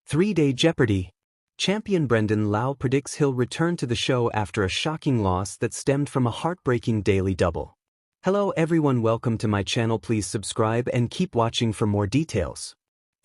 3-Day Jeopardy! Champion Brendan Liaw predicts he'll return to the show after a shocking loss that stemmed from a heartbreaking daily double. Hello everyone, welcome to my channel. Please subscribe and keep watching for more details.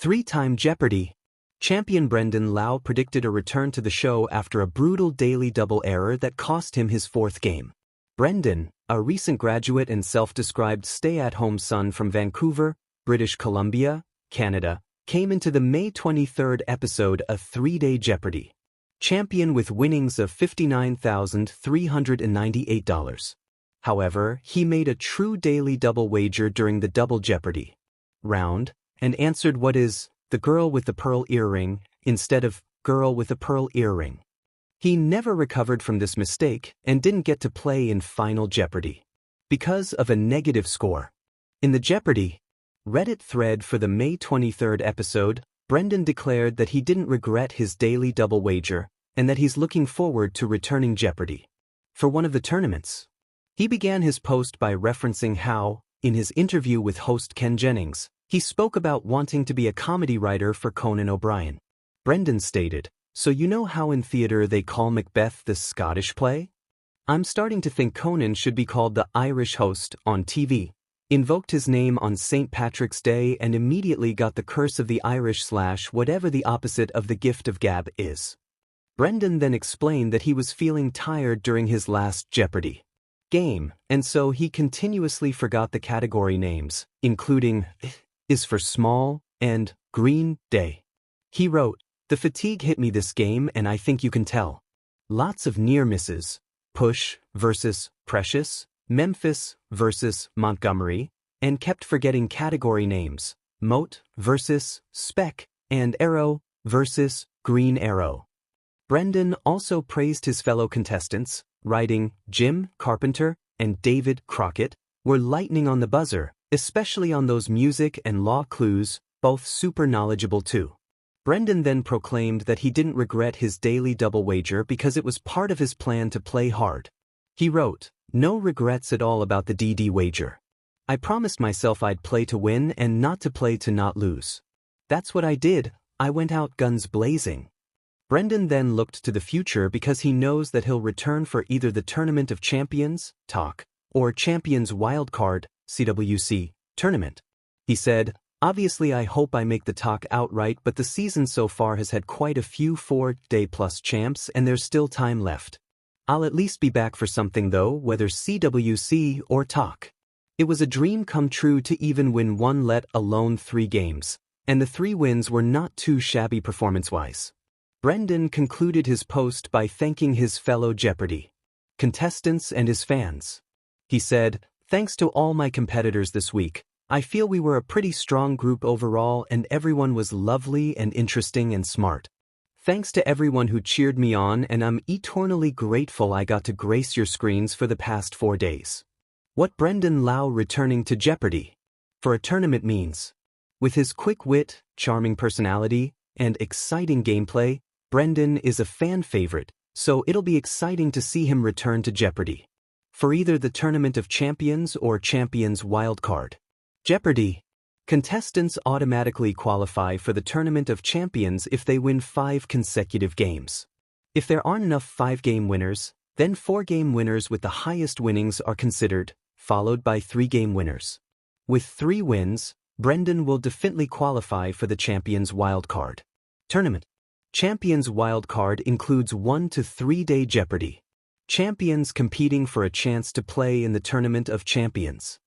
3-time Jeopardy! Champion Brendan Liaw predicted a return to the show after a brutal daily double error that cost him his 4th game. Brendan, a recent graduate and self-described stay-at-home son from Vancouver, British Columbia, Canada, came into the May 23rd episode of 3-Day Jeopardy! Champion with winnings of $59,398. However, he made a true daily double wager during the Double Jeopardy! Round and answered what is the girl with the pearl earring instead of girl with a pearl earring. He never recovered from this mistake and didn't get to play in Final Jeopardy! Because of a negative score. In the Jeopardy! Reddit thread for the May 23rd episode, Brendan declared that he didn't regret his daily double wager and that he's looking forward to returning Jeopardy! For one of the tournaments. He began his post by referencing how, in his interview with host Ken Jennings, he spoke about wanting to be a comedy writer for Conan O'Brien. Brendan stated, "So you know how in theatre they call Macbeth the Scottish play? I'm starting to think Conan should be called the Irish host on TV. Invoked his name on St. Patrick's Day and immediately got the curse of the Irish / whatever the opposite of the gift of gab is." Brendan then explained that he was feeling tired during his last Jeopardy! Game, and so he continuously forgot the category names, including is for small and Green Day. He wrote, "The fatigue hit me this game and I think you can tell. Lots of near misses. Push versus Precious, Memphis versus Montgomery, and kept forgetting category names, Moat versus Speck, and Arrow versus Green Arrow." Brendan also praised his fellow contestants, writing, "Jim Carpenter and David Crockett were lightning on the buzzer, especially on those music and law clues, both super knowledgeable too." Brendan then proclaimed that he didn't regret his daily double wager because it was part of his plan to play hard. He wrote, "No regrets at all about the DD wager. I promised myself I'd play to win and not to play to not lose. That's what I did. I went out guns blazing." Brendan then looked to the future because he knows that he'll return for either the Tournament of Champions, TOC, or Champions Wildcard, CWC, tournament. He said, "Obviously I hope I make the TOC outright, but the season so far has had quite a few 4-day plus champs and there's still time left. I'll at least be back for something though, whether CWC or TOC. It was a dream come true to even win one let alone 3 games, and the 3 wins were not too shabby performance-wise." Brendan concluded his post by thanking his fellow Jeopardy! Contestants and his fans. He said, "Thanks to all my competitors this week. I feel we were a pretty strong group overall and everyone was lovely and interesting and smart. Thanks to everyone who cheered me on and I'm eternally grateful I got to grace your screens for the past 4 days." What Brendan Liaw returning to Jeopardy! For a tournament means. With his quick wit, charming personality, and exciting gameplay, Brendan is a fan favorite, so it'll be exciting to see him return to Jeopardy! For either the Tournament of Champions or Champions Wildcard. Jeopardy! Contestants automatically qualify for the Tournament of Champions if they win 5 consecutive games. If there aren't enough 5-game winners, then 4-game winners with the highest winnings are considered, followed by 3-game winners. With 3 wins, Brendan will definitely qualify for the Champions Wildcard tournament. Champions Wildcard includes 1 to 3-day Jeopardy! Champions competing for a chance to play in the Tournament of Champions.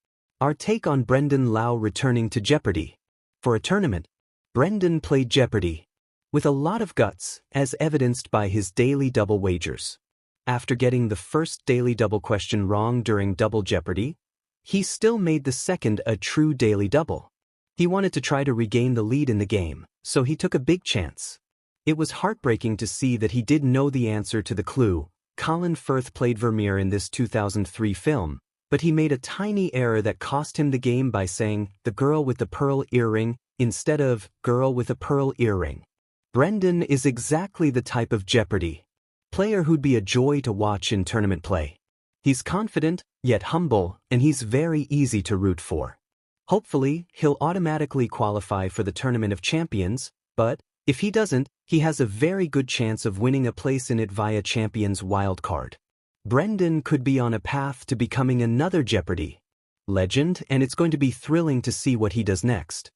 Our take on Brendan Liaw returning to Jeopardy! For a tournament, Brendan played Jeopardy! With a lot of guts, as evidenced by his daily double wagers. After getting the first daily double question wrong during Double Jeopardy!, he still made the second a true daily double. He wanted to try to regain the lead in the game, so he took a big chance. It was heartbreaking to see that he did know the answer to the clue. Colin Firth played Vermeer in this 2003 film, but he made a tiny error that cost him the game by saying, "the girl with the pearl earring," instead of, "girl with a pearl earring." Brendan is exactly the type of Jeopardy! Player who'd be a joy to watch in tournament play. He's confident, yet humble, and he's very easy to root for. Hopefully, he'll automatically qualify for the Tournament of Champions, but If he doesn't, he has a very good chance of winning a place in it via Champions wildcard. Brendan could be on a path to becoming another Jeopardy! Legend, and it's going to be thrilling to see what he does next.